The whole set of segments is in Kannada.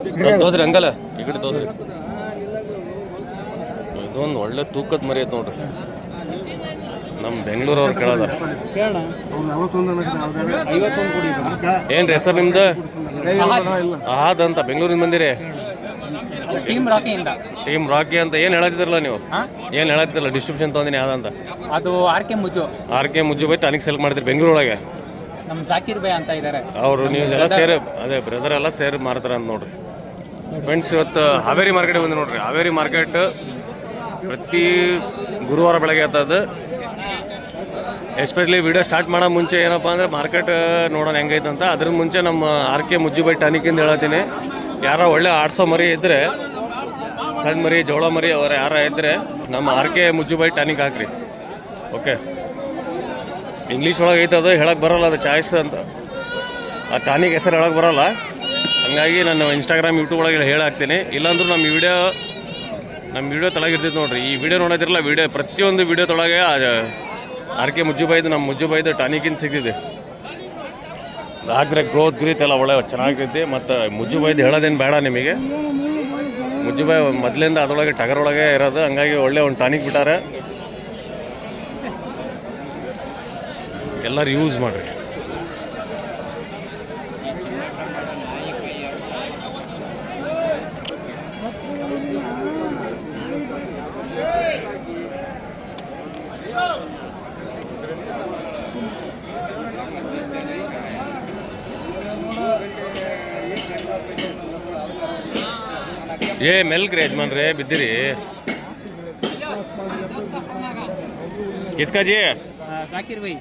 ತೋರ್ಸ್ರಿ ಅಂಕಲ್ ಈ ಕಡೆ ತೋರ್ಸ್ರಿ. ಇದೊಂದು ಒಳ್ಳೆ ತೂಕದ ಮರಿ ಐತೆ ನೋಡ್ರಿ. ನಮ್ಮ ಬೆಂಗಳೂರವ್ರು ಕೇಳೋದಾರ. ಏನ್ರಿ ಹೆಸರು ನಿಮ್ದು? ಅದಂತ ಬೆಂಗಳೂರಿಂದ ಬಂದಿರಿ? ಟೀಮ್ ರಾಕಿ ಅಂತ ಏನು ಹೇಳತ್ತಿದ್ರಲ್ಲ ನೀವು? ಏನು ಹೇಳತ್ತಿರಲ್ಲ ಡಿಸ್ಟ್ರಿಬ್ಯೂಷನ್ ತೊಗೊಂಡಿನಿ ಯಾವ್ದಂತ? ಅದು ಆರ್ ಕೆ ಮುಜ್ಜು ಬೈ ಟಾನಿಕ್ ಸೆಲ್ ಮಾಡ್ತೀರಿ ಬೆಂಗಳೂರೊಳಗೆ. ನಮ್ಮ ಜಾಕೀರ್ ಬೈ ಅಂತ ಇದ್ದಾರೆ ಅವರು ನೀವು ಎಲ್ಲ ಸೇರಿ ಅದೇ ಬ್ರದರ್ ಎಲ್ಲ ಸೇರಿ ಮಾರ್ತಾರೆ ಅಂತ ನೋಡ್ರಿ ಫ್ರೆಂಡ್ಸ್. ಇವತ್ತು ಹಾವೇರಿ ಮಾರ್ಕೆಟ್ ಬಂದು ನೋಡ್ರಿ. ಹಾವೇರಿ ಮಾರ್ಕೆಟ್ ಪ್ರತಿ ಗುರುವಾರ ಬೆಳಗ್ಗೆ ಆಗ್ತದೆ. ಎಸ್ಪೆಷಲಿ ವಿಡಿಯೋ ಸ್ಟಾರ್ಟ್ ಮಾಡೋ ಮುಂಚೆ ಏನಪ್ಪ ಅಂದರೆ ಮಾರ್ಕೆಟ್ ನೋಡೋಣ ಹೆಂಗೈತಂತ. ಅದ್ರ ಮುಂಚೆ ನಮ್ಮ ಆರ್ ಕೆ ಮುಜ್ಜು ಬೈ ಟಾನಿಕಿಂದ ಹೇಳ್ತೀನಿ, ಯಾರೋ ಒಳ್ಳೆ ಆಡ್ಸೋ ಮರಿ ಇದ್ದರೆ, ಸಣ್ಣ ಮರಿ ಜೋಳ ಮರಿ ಅವ್ರು ಯಾರ ಇದ್ದರೆ ನಮ್ಮ ಆರ್ ಕೆ ಮುಜ್ಜು ಬೈ ಟಾನಿಕ್ ಹಾಕ್ರಿ. ಓಕೆ, ಇಂಗ್ಲೀಷ್ ಒಳಗೆ ಐತದು, ಹೇಳಕ್ಕೆ ಬರೋಲ್ಲ, ಅದು ಚಾಯ್ಸ್ ಅಂತ. ಆ ಟಾನಿಕ್ ಹೆಸರು ಹೇಳಕ್ಕೆ ಬರೋಲ್ಲ, ಹಂಗಾಗಿ ನಾನು ಇನ್ಸ್ಟಾಗ್ರಾಮ್ ಯೂಟ್ಯೂಬ್ ಒಳಗೆ ಹೇಳಾಕ್ತೀನಿ. ಇಲ್ಲಾಂದ್ರೂ ನಮ್ಮ ವಿಡಿಯೋ ತೊಳಗಿರ್ತೈತೆ ನೋಡ್ರಿ. ಈ ವಿಡಿಯೋ ನೋಡೋದಿರಲ್ಲ, ಪ್ರತಿಯೊಂದು ವಿಡಿಯೋ ತೊಳಗೆ ಆರ್ ಕೆ ಮುಜ್ಜುಬೈದು ನಮ್ಮ ಮುಜ್ಜುಬೈದು ಟಾನಿಕಿಂದ ಸಿಗ್ತಿದೆ. ಹಾಕಿದ್ರೆ ಗ್ರೋತ್ ಎಲ್ಲ ಒಳ್ಳೆ ಚೆನ್ನಾಗಿರ್ತೈತಿ. ಮತ್ತು ಮುಜ್ಜುಬೈದು ಹೇಳೋದೇನು ಬೇಡ ನಿಮಗೆ. ಮುಜ್ಜುಬಾಯಿ ಮೊದಲಿಂದ ಅದರೊಳಗೆ ಟಗರೊಳಗೆ ಇರೋದು, ಹಂಗಾಗಿ ಒಳ್ಳೆ ಒಂದು ಟಾನಿಕ್ ಬಿಟ್ಟಾರೆ, ಎಲ್ಲರೂ ಯೂಸ್ ಮಾಡಿರಿ. ಏ ಮೆಲ್ಕ್ರಿ ಯಜಮಾನ್ರಿ, ಬಿದ್ದಿರಿ. ಕಿಸ್ಕಾ ಜಿ? ಜಾಕೀರ್ ಬೈ.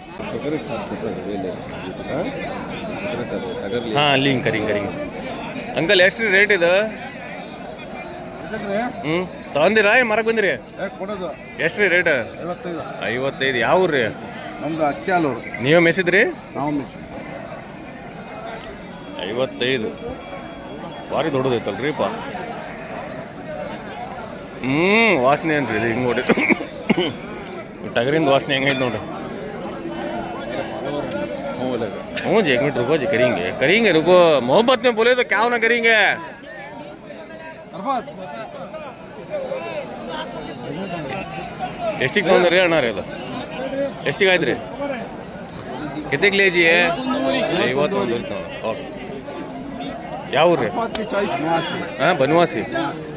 ಹಾಂ, ಲಿಂಕ್ ಕರಿಂಗ್ ಅಂಕಲ್ ಎಷ್ಟು ರೀ ರೇಟ್ ಇದು? ತಗೊಂದಿರಾ ಏನು ಮಾರಕ್ಕೆ ಬಂದಿರಿ? ಎಷ್ಟು ರೀ ರೇಟ್? 55. ಯಾವ ಊರು ರೀ? ನಮ್ದು ಅಕ್ಕಿಯಾಲೂರು. ನೀವೇ ಮೆಸಿದ್ರಿ? ನಾವು 55 ಭಾರಿ ದೊಡ್ಡದೈತಲ್ರಿ ಪಾ. ವಾಸನೆ ಏನ್ರಿ ಇದು? ಹಿಂಗೆ ಹೊಡಿತು ಟಗರಿಂದ ವಾಸನೆ ಹೆಂಗೈತೆ ನೋಡ್ರಿ. हूँ जी, 1 मिनट रुको जी, करेंगे रुको, मोहब्बत में बोले तो क्या ना करेंगे. ಎಷ್ಟಿಗೆ ತೊಗೊಂಡ್ರಿ ಅಣ್ಣ ರೀ? ಅದು ಎಷ್ಟಿಗೆ ಆಯ್ತು ರೀ? ಕೆತ್ತಿಗೆ ಲೇಜಿ 51 ಇರ್ತಾವೆ. ಓಕೆ, ಯಾವ ರೀ? ಹಾಂ,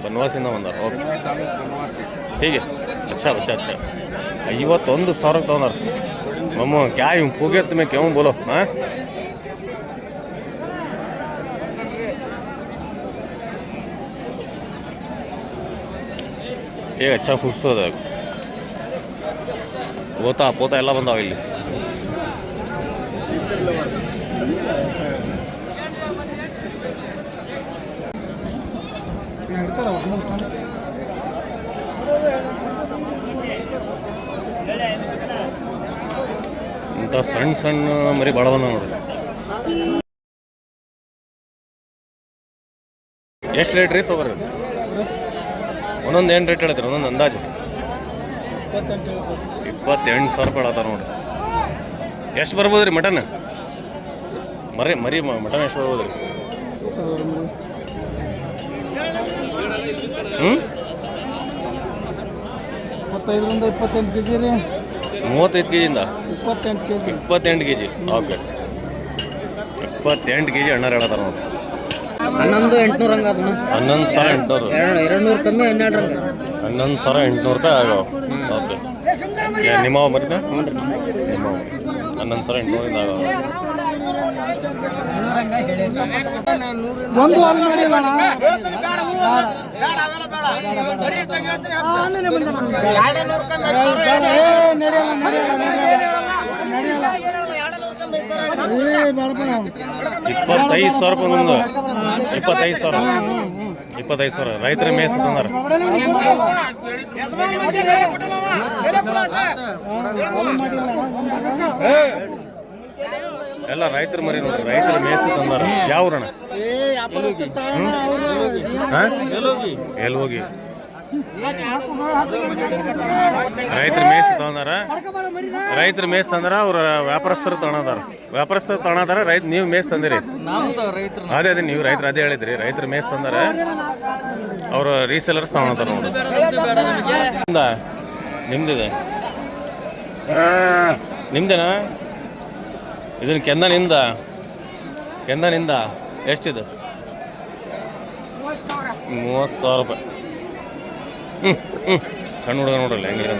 ಬನವಾಸಿಂದ ಬಂದಾರ. ಓಕೆ, ठीक है, अच्छा बच्चा, अच्छा. 51,000 ತೊಗೊಂಡಾರ. मम्मा क्या यूँ फूके तुम्हें क्यों बोलो? हाँ, ये अच्छा खूबसूरत है. पोता ಎಲ್ಲ ಬಂದಾವ ಇಲ್ಲಿ. ಇಂಥ ಸಣ್ಣ ಮರಿ ಭಾಳ ಬಂದ ನೋಡ್ರಿ. ಎಷ್ಟು ರೇಟ್ ರೀ ಸೋಬರ್? ಒಂದೊಂದು ಏನು ರೇಟ್ ಹೇಳ್ತೀರಿ? ಒಂದೊಂದು ಅಂದಾಜು 28,000 ರೂಪಾಯಿ ಹೇಳ್ತಾರೆ ನೋಡ್ರಿ. ಎಷ್ಟು ಬರ್ಬೋದು ರೀ ಮಟನ್? ಮರಿ ಮಟನ್ ಎಷ್ಟು ಬರ್ಬೋದು ರೀ? 35ರಿಂದ 28 kg ರೀ. 35 kg-ಯಿಂದ 28 kg. ಓಕೆ, 28 kg ಅಣ್ಣಾರು ಹೇಳ್ತಾರೆ ನೋಡ್ರಿ. 11,800 ಹಂಗ. 11,800. 200 ಕಮ್ಮಿ 12 ಹಂಗ. 11,800 ರೂಪಾಯಿ ಆಗೋ. ಓಕೆ, ನಿಮ್ಮವ ಮರಿನ? 11,800 ಆಗೋ. ಒಂದು ವಾರ ಮಾಡಿಲ್ಲ ₹25,000 ಒಂದು. 25,000 ರೈತರ ಮೇಸ ತಂದಾರ. ಎಲ್ಲ ರೈತರ ಮರಿ ನೋಡ್ರಿ, ರೈತರ ಮೇಸ ತಂದಾರ. ಯಾವ ಊರಣ? ಎಲ್ಲಿ ಹೋಗಿ ರೈತರು ಮೇಸ್ ತಗೊಂಡಾರ, ರೈತರು ಮೇಸ್ ತಂದಾರ, ಅವ್ರ ವ್ಯಾಪಾರಸ್ಥರು ತಗೊಳದಾರ ರೈತ ನೀವು ಮೇಸ್ ತಂದಿರಿ. ಅದೇ ಅದೇ ನೀವು ರೈತರು ಅದೇ ಹೇಳಿದ್ರಿ, ರೈತರು ಮೇಸ್ ತಂದಾರ, ಅವರು ರೀಸೇಲರ್ಸ್ ತಗೊಳತಾರ ನೋಡಿ. ನಿಮ್ದಿದೆ, ನಿಮ್ದೇನಾ? ಇದನ್ನ ಕೆಂದನಿಂದ ಎಷ್ಟಿದೆ? 30,000 ರೂಪಾಯಿ. ಸಣ್ಣ ಹುಡುಗ ನೋಡ್ರಲ್ಲ ಹೆಂಗಿರ.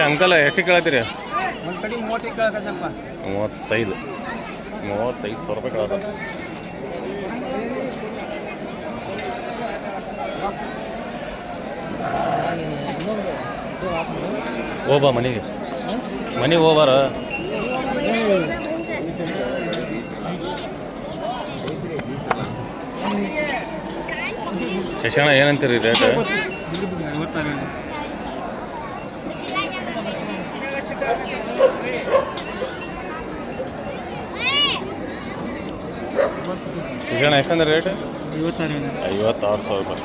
ಅಂಕಲ್ ಎಷ್ಟು ಕೇಳತ್ತೀರಿ? 35,000 ರೂಪಾಯಿ ಕೇಳತ್ತ. ಹೋಗ್ಬಾ ಮನೆಗೆ ಹೋಗ್ಬಾರ. ಶಶಾಣ ಏನಂತೀರಿ ರೇಟ್? ಶಶಾಣ ಎಷ್ಟಂದ್ರೆ ರೇಟ್? 56,000 ರೂಪಾಯಿ.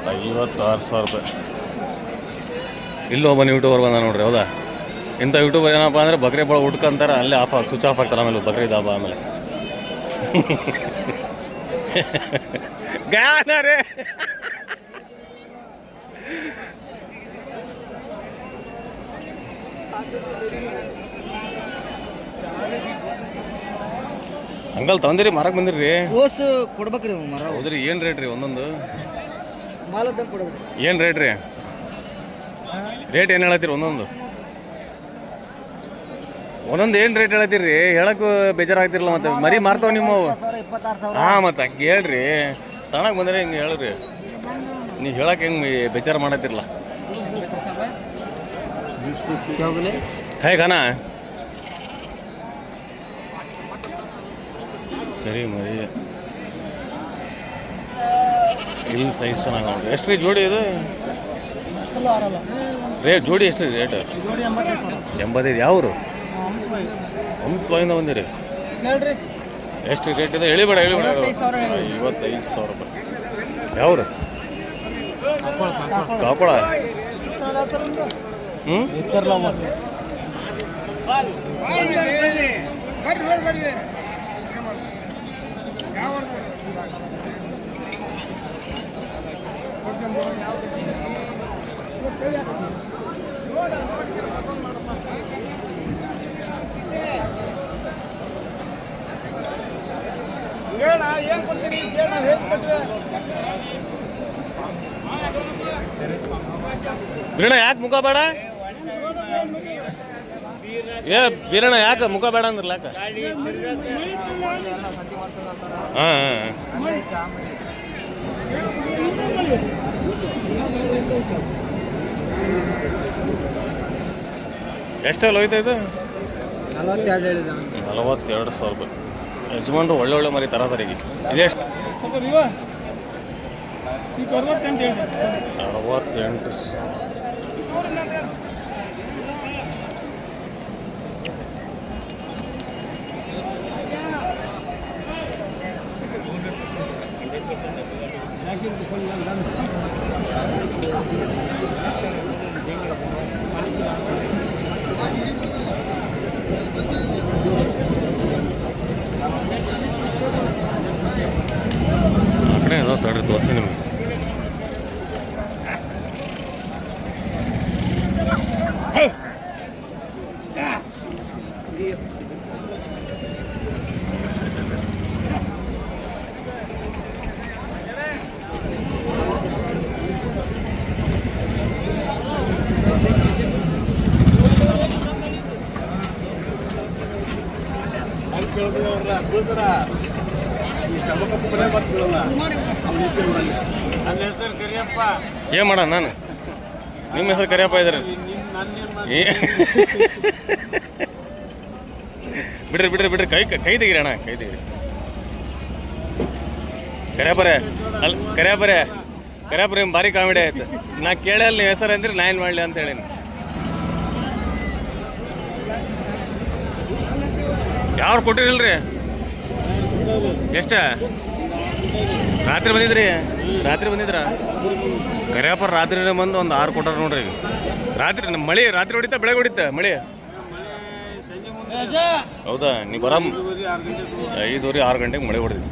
56,000 ರೂಪಾಯಿ. ಇಲ್ಲಿ ಒಬ್ಬನ ಯೂಟ್ಯೂಬರ್ ಬಂದ ನೋಡ್ರಿ. ಹೌದಾ? ಇಂಥ ಯೂಟ್ಯೂಬರ್ ಏನಪ್ಪ ಅಂದರೆ ಬಕ್ರಿ ಭಾಳ ಹುಡ್ಕಂತಾರೆ, ಅಲ್ಲೇ ಸ್ವಿಚ್ ಆಫ್ ಆಗ್ತಾರೆ. ಆಮೇಲೆ ಬಕ್ರಿ ದಾಬ ಆಮೇಲೆ ಗಾನ ರೇ. ಅಂಕಲ್ ತಂದಿರಿ, ಮಾರಕ್ಕೆ ಬಂದಿರಿ? ಓಸು ಕೊಡ್ಬೇಕ್ರಿ ಮರ. ಹೌದ್ರಿ, ಏನು ರೇಟ್ ರೀ ಒಂದೊಂದು? ಮಾಲದ್ದಂಗೆ ಕೊಡೋದು. ಏನು ರೇಟ್ ರೀ? ರೇಟ್ ಏನು ಹೇಳತ್ತೀರಿ ಒಂದೊಂದು ಏನು ರೇಟ್ ಹೇಳತ್ತೀರಿ? ಹೇಳಕ್ಕೂ ಬೇಜಾರಾಗ್ತಿರಲ್ಲ, ಮತ್ತೆ ಮರಿ ಮಾರ್ತಾವ ನಿಮ್ಮವು. ಹಾಂ, ಮತ್ತೆ ಹಂಗೆ ಹೇಳ್ರಿ, ತಣಕ್ಕೆ ಬಂದರೆ ಹಿಂಗೆ ಹೇಳ್ರಿ. ನೀವು ಹೇಳಕ್ಕೆ ಹೆಂಗೆ ಬೇಜಾರು ಮಾಡತ್ತಿರಲ್ಲ. ಖಾಯ್ ಖಾನ ಸರಿ ಮರಿ ಇಲ್ಲಿ ಸೈಜ್ ಚೆನ್ನಾಗಿ ನೋಡ್ರಿ. ಎಷ್ಟು ರೀ ಜೋಡಿ ಇದು? ಜೋಡಿ ಎಷ್ಟು ರೀ ರೇಟ್? 85. ಯಾವರು? ಹಂಸಬಾಯಿಂದ ಬಂದಿರಿ. ಎಷ್ಟು ರೇಟ್ ಇದೆ? ಹೇಳಿಬೇಡ 55,000 ರೂಪಾಯಿ. ಯಾವ್ರು? ಕಾಕೊಳ. ಬೀರಣ್ಣ ಯಾಕೆ ಮುಖ ಬೇಡ? ಬೀರಣ್ಣ ಯಾಕೆ ಮುಖ ಬೇಡ ಅಂದ್ರಲ್ಲ? ಯಾಕೆ? ಹಾಂ, ಎಷ್ಟಲ್ಲಿ ಹೋಯ್ತಾ ಇದು? 42,000 ರೂಪಾಯಿ. ಯಜಮಾನ್ರು ಒಳ್ಳೆ ಮರಿ ತರತರಿಗೆ. ಇದೆಷ್ಟು? 68,000. ಆ ಕಡೆ ಏನೋ ತಡ್ರಿ ತೋರಿಸ್ತೀನಿ ನಿಮಗೆ. ಏನು ಮಾಡೋಣ? ನಾನು ನಿಮ್ಮ ಹೆಸರು ಕರಿಯಪ್ಪ ಇದ್ದಾರೆ. ಬಿಡ್ರಿ ಕೈ ತೆಗೀರಿ ಅಣ್ಣ, ಕೈ ತೆಗೀರಿ. ಕರ್ಯಾಪರೆ ಅಲ್ಲಿ ಕರ್ಯಾಪರೆ ನಿಮ್ಮ ಭಾರಿ ಕಾಮಿಡಿ ಆಯ್ತು. ನಾ ಕೇಳಲ್ಲ ನೀವು ಹೆಸರು ಅಂದ್ರಿ ನಾ ಏನು ಮಾಡಲಿ ಅಂತ ಹೇಳೀನಿ. ಯಾರು ಕೊಟ್ಟಿರಲ್ರಿ? ಎಷ್ಟ ರಾತ್ರಿ ಬಂದಿದ್ರಿ? ರಾತ್ರಿ ಬಂದಿದ್ರ? ಕರ್ಯಾಪರ ರಾತ್ರಿನೇ ಬಂದು ಒಂದು 6 ಕೊಟ್ಟಾರ ನೋಡ್ರಿ. ರಾತ್ರಿ ನಮ್ಮ ಮಳೆ ರಾತ್ರಿ ಹೊಡಿತಾ ಬೆಳಗ್ಗೆ ಹೊಡಿತಾ ಮಳೆ? ಹೌದಾ? ನೀವು ಬರಮ್ 5:30 6 ಗಂಟೆಗೆ ಮಳೆ ಹೊಡೆದಿದ್ದು.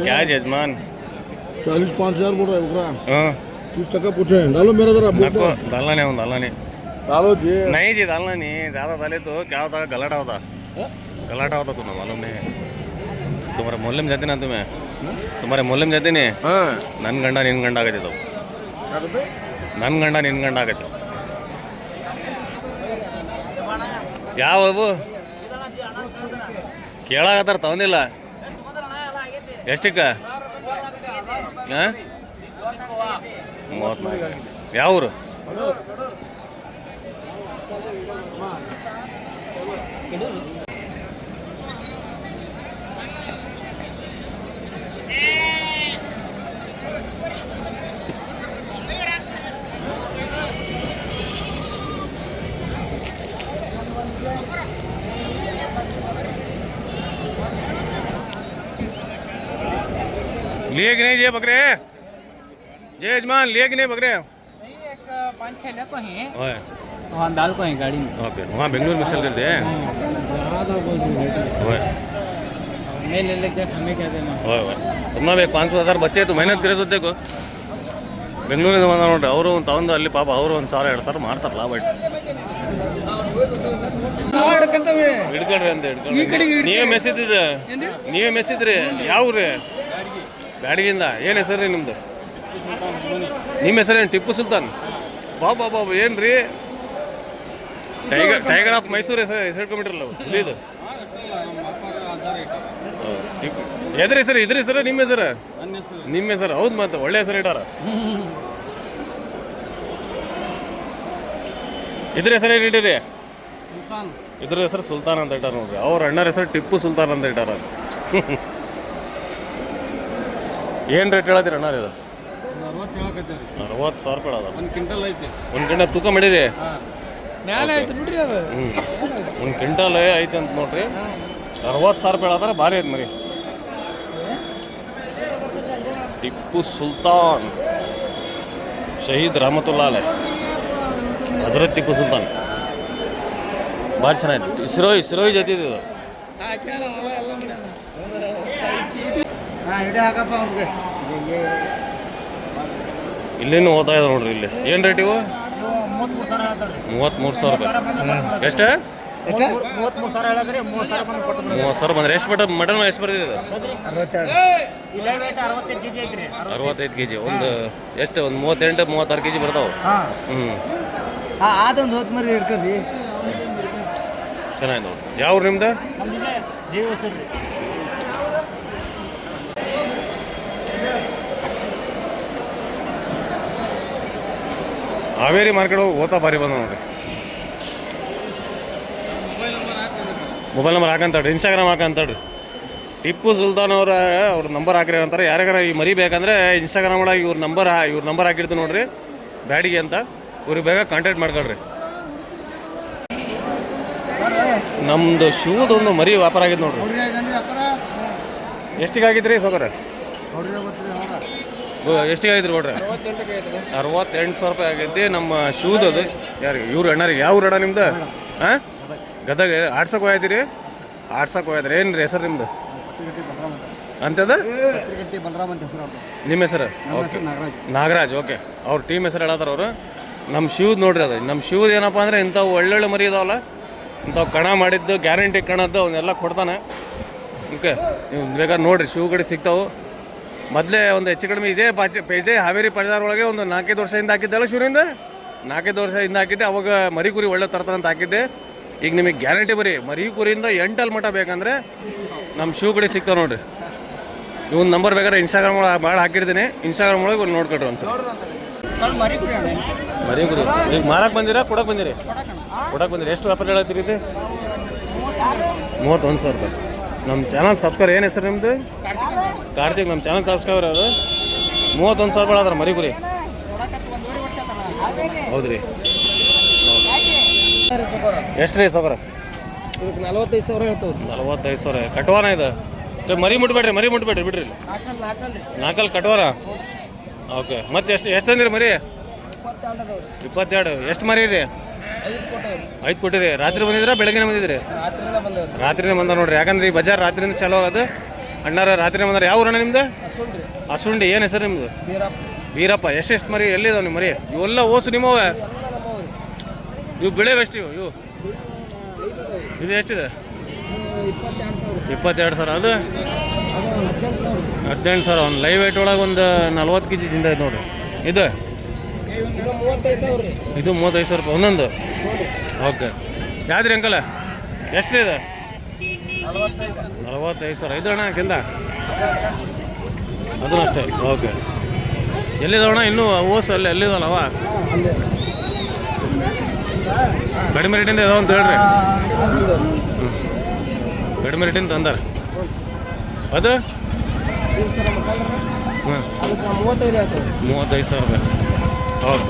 क्या जजमान 40-5 हज़ार बोल रहा है उकरा। हाँ 30 टका पूछे डालो मेरा जरा नको डालना नहीं डालना नहीं डालो जी। नहीं जी डालना नहीं, ज़्यादा डाले तो क्या होता है गलाटा होता तुम्हें मालूम नहीं है? तुम्हारे मोहल्ले में जाते ना तुम्हारे मोहल्ले में जाते नहीं ನನ್ನ ಗಂಡ ನಿನ್ನ ಗಂಡ ಆಗೈತೆ ನನ್ನ ಗಂಡ ನಿನ್ನ ಗಂಡ ಆಗೈತೆ. ಯಾವವು ಕೇಳಾಕತ್ತಾರ ತಗೊಂಡಿಲ್ಲ ಎಷ್ಟಕ್ಕ? ಹಾಂ 34. ಯಾವ ಊರು? लिए कि नहीं ये बकरे? ये यजमान लिए कि नहीं बकरे? नहीं, एक 5-6 लेको हैं। ओए वहाँ डाल को हैं गाड़ी में। ओके वहाँ बेंगलुरु में सेल करते हैं। ओए मैं ले लेके हमें क्या देना? ओए ओए तुमना भी 500,000 बच्चे तो मेहनत करे देखो ಬೆಂಗಳೂರಿಂದ ಬಂದ ನೋಡ್ರಿ. ಅವರು ಒಂದು ತಗೊಂಡು ಅಲ್ಲಿ ಪಾಪ ಅವರು 1,000-2,000 ಸಾವಿರ ಮಾಡ್ತಾರೆ ಲಾಭ ಹಿಡ್ಕೊಳ್ರಿ ಅಂತ ಹಿಡ್ಕೊಳ್ರಿ. ನೀವೇ ಮೆಸ್ಸಿದ್ರಿ ಯಾವ ರೀ? ಬ್ಯಾಡಗಿಂದ. ಏನು ಹೆಸರು ರೀ ನಿಮ್ದು? ನಿಮ್ಮ ಹೆಸರೇನು? ಟಿಪ್ಪು ಸುಲ್ತಾನ್? ಬಾಬಾ ಏನು ರೀ ಟೈಗರ್ ಆಫ್ ಮೈಸೂರು ಹೆಸರಿಟ್ಕೊಂಡ್ಬಿಟ್ರಲ್ಲ ಹುಲಿದು. ಎದ್ರ ಹೆಸರು? ಇದ್ರ ಹೆಸರು? ನಿಮ್ಮ ಹೆಸರು? ನಿಮ್ಮ ಹೆಸರು ಹೌದು. ಮತ್ತೆ ಒಳ್ಳೆ ಹೆಸರು ಇಟ್ಟಾರ. ಇದ್ರ ಹೆಸರು ಏನು ಇಟ್ಟಿರಿ? ಇದ್ರ ಹೆಸರು ಸುಲ್ತಾನ್ ಅಂತ ಇಟ್ಟಾರ ನೋಡ್ರಿ. ಅವ್ರ ಅಣ್ಣರ ಹೆಸರು ಟಿಪ್ಪು ಸುಲ್ತಾನ್ ಅಂತ ಇಟ್ಟಾರ. ಏನು ರೇಟ್ ಹೇಳತ್ತೀರಿ ಅಣ್ಣ ಇದು? 60,000 ರೂಪಾಯಿ ಅದ. ಒಂದು ಕ್ವಿಂಟಲ್ ಐತೆ. ಒಂದು ಕ್ವಿಂಟಲ್ ತೂಕ ಮಾಡಿರಿ? ಮ್ಯಾಲೆ ಐತೆ ನೋಡ್ರಿ ಅದು. ಒಂದು ಕ್ವಿಂಟಲ್ ಐತೆ ಅಂತ ನೋಡ್ರಿ. 60,000 ರೂಪಾಯಿ ಹೇಳತ್ತಾರ. ಭಾರಿ ಐತೆ ಮರಿ. ಟಿಪ್ಪು ಸುಲ್ತಾನ್ ಶಹೀದ್ ರಹಮತುಲ್ಲಾ ಅಲೈ ಹಜರತ್ ಟಿಪ್ಪು ಸುಲ್ತಾನ್. ಭಾರಿ ಚೆನ್ನಾಗಿತ್ತು. ಸಿರೋಯಿ ಜೊತೆ ಇದು. ಹಾಂ ಇಡೀ ಹಾಕಪ್ಪ ಅವ್ರಿಗೆ. ಇಲ್ಲಿನೂ ಹೋಗ್ತಾ ಇದೆ ನೋಡ್ರಿ. ಇಲ್ಲಿ ಏನು ರೇಟ್ ಇವು? 33,000 ರೂಪಾಯಿ. ಎಷ್ಟು? 30,000 ಬಂದ್ರೆ ಎಷ್ಟು ಮಟನ್ ಎಷ್ಟು ಬರ್ತಿದೆ? 65 kg. ಒಂದು ಎಷ್ಟು? ಒಂದು 38-36 kg ಬರ್ತಾವೆ. ಹ್ಞೂ ಅದೊಂದು ಹೊತ್ತು ಮರಿ ಹಿಡ್ಕೊರಿ. ಚೆನ್ನಾಗಿ ನೋಡಿ. ಯಾವ ಊರು ನಿಮ್ದು? ಹಾವೇರಿ ಮಾರ್ಕೆಟ್ ಹೋಗಿ ಓದ್ತಾ ಭಾರಿ ಬಂದ ನೋಡ್ರಿ. ಮೊಬೈಲ್ ನಂಬರ್ ಹಾಕಂತಾಡ್ರಿ, ಇನ್ಸ್ಟಾಗ್ರಾಮ್ ಹಾಕಂತಾಡ್ರಿ. ಟಿಪ್ಪು ಸುಲ್ತಾನ್ ಅವ್ರ ನಂಬರ್ ಹಾಕಿರಿ ಅಂತಾರೆ. ಯಾರ್ಯಾರ ಈ ಮರಿ ಬೇಕಂದ್ರೆ ಇನ್ಸ್ಟಾಗ್ರಾಮ್ ಒಳಗೆ ಇವ್ರ ನಂಬರ್ ಹಾಕಿರ್ತೀವಿ ನೋಡ್ರಿ ಬ್ಯಾಡಿಗೆ ಅಂತ. ಇವ್ರಿಗೆ ಬೇಗ ಕಾಂಟ್ಯಾಕ್ಟ್ ಮಾಡ್ಕೊಳ್ರಿ. ನಮ್ಮದು ಶೂದೊಂದು ಮರಿ ವ್ಯಾಪಾರ ಆಗಿದ್ದು ನೋಡ್ರಿ. ಎಷ್ಟಿಗೆ ಆಗಿದ್ರಿ ಸೋಕರ? ಎಷ್ಟಿಗೆ ಆಗಿದ್ರಿ ನೋಡ್ರಿ? 68,000 ರೂಪಾಯಿ ಆಗೈತಿ ನಮ್ಮ ಶೂದ್. ಅದು ಯಾರಿಗೆ? ಇವ್ರು ಅಣ್ಣರಿಗೆ. ಯಾವ ಊರು ಅಣ್ಣ ನಿಮ್ದು? ಹಾಂ ಗದಗ. ಆಡ್ಸಕ್ಕೆ ಹೋಯ್ತೀರಿ? ಆಡ್ಸಕ್ಕೆ ಹೋಯ್ತೀರಿ. ಏನು ರೀ ಹೆಸರು ನಿಮ್ದು? ಅಂತದ ನಿಮ್ಮ ಹೆಸರು? ಓಕೆ ನಾಗರಾಜ್. ಓಕೆ ಅವ್ರ ಟೀಮ್ ಹೆಸರು ಹೇಳತ್ತಾರ ಅವರು. ನಮ್ಮ ಶಿವ್ದು ನೋಡ್ರಿ. ಅದು ನಮ್ಮ ಶಿವ್ದು ಏನಪ್ಪ ಅಂದರೆ ಇಂಥವು ಒಳ್ಳೊಳ್ಳೆ ಮರಿ ಇದಾವಲ್ಲ, ಇಂಥವು ಕಣ ಮಾಡಿದ್ದು ಗ್ಯಾರಂಟಿ ಕಣದ್ದು ಅವನ್ನೆಲ್ಲ ಕೊಡ್ತಾನೆ. ಓಕೆ ನೀವು ಬೇಕಾದ್ರೆ ನೋಡಿರಿ, ಶಿವ್ಗಡೆ ಸಿಗ್ತಾವೆ. ಮೊದಲೇ ಒಂದು ಹೆಚ್ಚು ಕಡಿಮೆ ಇದೇ ಹಾವೇರಿ ಪರಿದಾರ ಒಳಗೆ ಒಂದು 4-5 ವರ್ಷದಿಂದ ಹಾಕಿದ್ದಲ್ಲ ಶಿವರಿಂದ. 4-5 ವರ್ಷದಿಂದ ಹಾಕಿದ್ದೆ. ಅವಾಗ ಮರಿ ಕುರಿ ಒಳ್ಳೆ ತರ್ತಾರಂತ ಹಾಕಿದ್ದೆ. ಈಗ ನಿಮಗೆ ಗ್ಯಾರಂಟಿ ಬರೀ ಮರಿ ಕುರಿಯಿಂದ 8 ಮಟ ಬೇಕಂದ್ರೆ ನಮ್ಮ ಶಿವ ಕಡೆ ಸಿಗ್ತಾವೆ ನೋಡ್ರಿ. ಇವನ್ ನಂಬರ್ ಬೇಕಾದ್ರೆ ಇನ್ಸ್ಟಾಗ್ರಾಮ್ ಒಳಗೆ ಭಾಳ ಹಾಕಿರ್ತೀನಿ, ಇನ್ಸ್ಟಾಗ್ರಾಮ್ ಒಳಗೆ ಒಂದು ನೋಡ್ಕೊಳ್ರಿ ಒಂದು ಸ್ವಲ್ಪ ಮರಿ ಕುರಿ ಅಣ್ಣ ಮರಿ ಕುರಿ. ಈಗ ಮಾರಕ್ಕೆ ಬಂದಿರಾ ಕೊಡಕ್ಕೆ ಬಂದಿರಿ? ಕೊಡಕ್ಕೆ ಬಂದಿರಿ. ಎಷ್ಟು ವ್ಯಾಪಾರ ಹೇಳತ್ತೀರಿ ಇದು? 31,000 ರೂಪಾಯಿ. ನಮ್ಮ ಚಾನಲ್ ಸಬ್ಸ್ಕ್ರೈಬರ್ ಏನು ಹೆಸರು ನಿಮ್ಮದು? ಕಾರ್ತಿಕ್. ನಮ್ಮ ಚಾನಲ್ ಸಬ್ಸ್ಕ್ರೈಬರ್ ಅದು 31,000 ರೂಪಾಯಿ ಆದ್ರೆ ಮರಿ ಕುರಿ. ಹೌದು ರೀ. ಎಷ್ಟು ರೀ ಸೌಕರ? 45,000 ಹೇಳ್ತಾವ್ರಿ. 45,000. ಕಟ್ವಾನ ಇದು ಮರಿ ಮುಟ್ಬೇಡ್ರಿ, ಮರಿ ಮುಟ್ಬೇಡ್ರಿ, ಬಿಡ್ರಿ. ನಾಲ್ಕಲ್ಲಿ ಕಟ್ವಾರ. ಓಕೆ. ಮತ್ತೆ ಎಷ್ಟು ತಂದಿರಿ ಮರಿ? 22. ಎಷ್ಟು ಮರಿ ರೀ? 5 ಕೊಟ್ಟಿರಿ. ರಾತ್ರಿ ಬಂದಿದ್ರಾ ಬೆಳಗ್ಗೆ ಬಂದಿದ್ರಿ? ರಾತ್ರಿನೇ ಬಂದ ನೋಡ್ರಿ. ಯಾಕಂದ್ರೆ ಈ ಬಜಾರ್ ರಾತ್ರಿಯಿಂದ ಚಲೋ ಅದು. ಅಣ್ಣಾರ ರಾತ್ರಿ ಬಂದಾರ. ಯಾವ ಊರಣ್ಣ ನಿಮ್ದು? ಅಸುಂಡಿ. ಏನು ಹೆಸರು ನಿಮ್ದು? ವೀರಪ್ಪ. ಎಷ್ಟು ಮರಿ ಎಲ್ಲಿದಾವೆ ನಿಮ್ಮ ಮರಿ? ಇವೆಲ್ಲ ಓಸು ನಿಮ್ಮವೆ? ಇವು ಬೆಳೆವೆಷ್ಟು ಇವು? ಇದು ಎಷ್ಟಿದೆ? 22,000. ಅದು 18,000. ಒಂದು ಲೈವ್ ವೇಟ್ ಒಳಗೆ ಒಂದು 40 kg ದಿಂದ ಐತೆ ನೋಡ್ರಿ. ಇದು 35,000 ರೂಪಾಯಿ ಒಂದೊಂದು. ಓಕೆ. ಯಾವ್ದ್ರಿ ಅಂಕಲ್? ಎಷ್ಟು ಇದೆ? 45,000. ಇದು ಅಣ್ಣ ಕಿಂದ ಅದೂ ಅಷ್ಟೇ. ಓಕೆ. ಎಲ್ಲಿದಾವಣ್ಣ ಇನ್ನೂ ಓಸು? ಎಲ್ಲಿದಾವಲ್ಲವ? ಕಡಿಮೆ ರೇಟಿಂದ ಇದಾವ ಅಂತ ಹೇಳ್ರಿ. ಕಡಿಮೆ ರೇಟಿಂದ ತಂದಾರ. ಅದು 35,000 ರೂಪಾಯಿ. ಓಕೆ.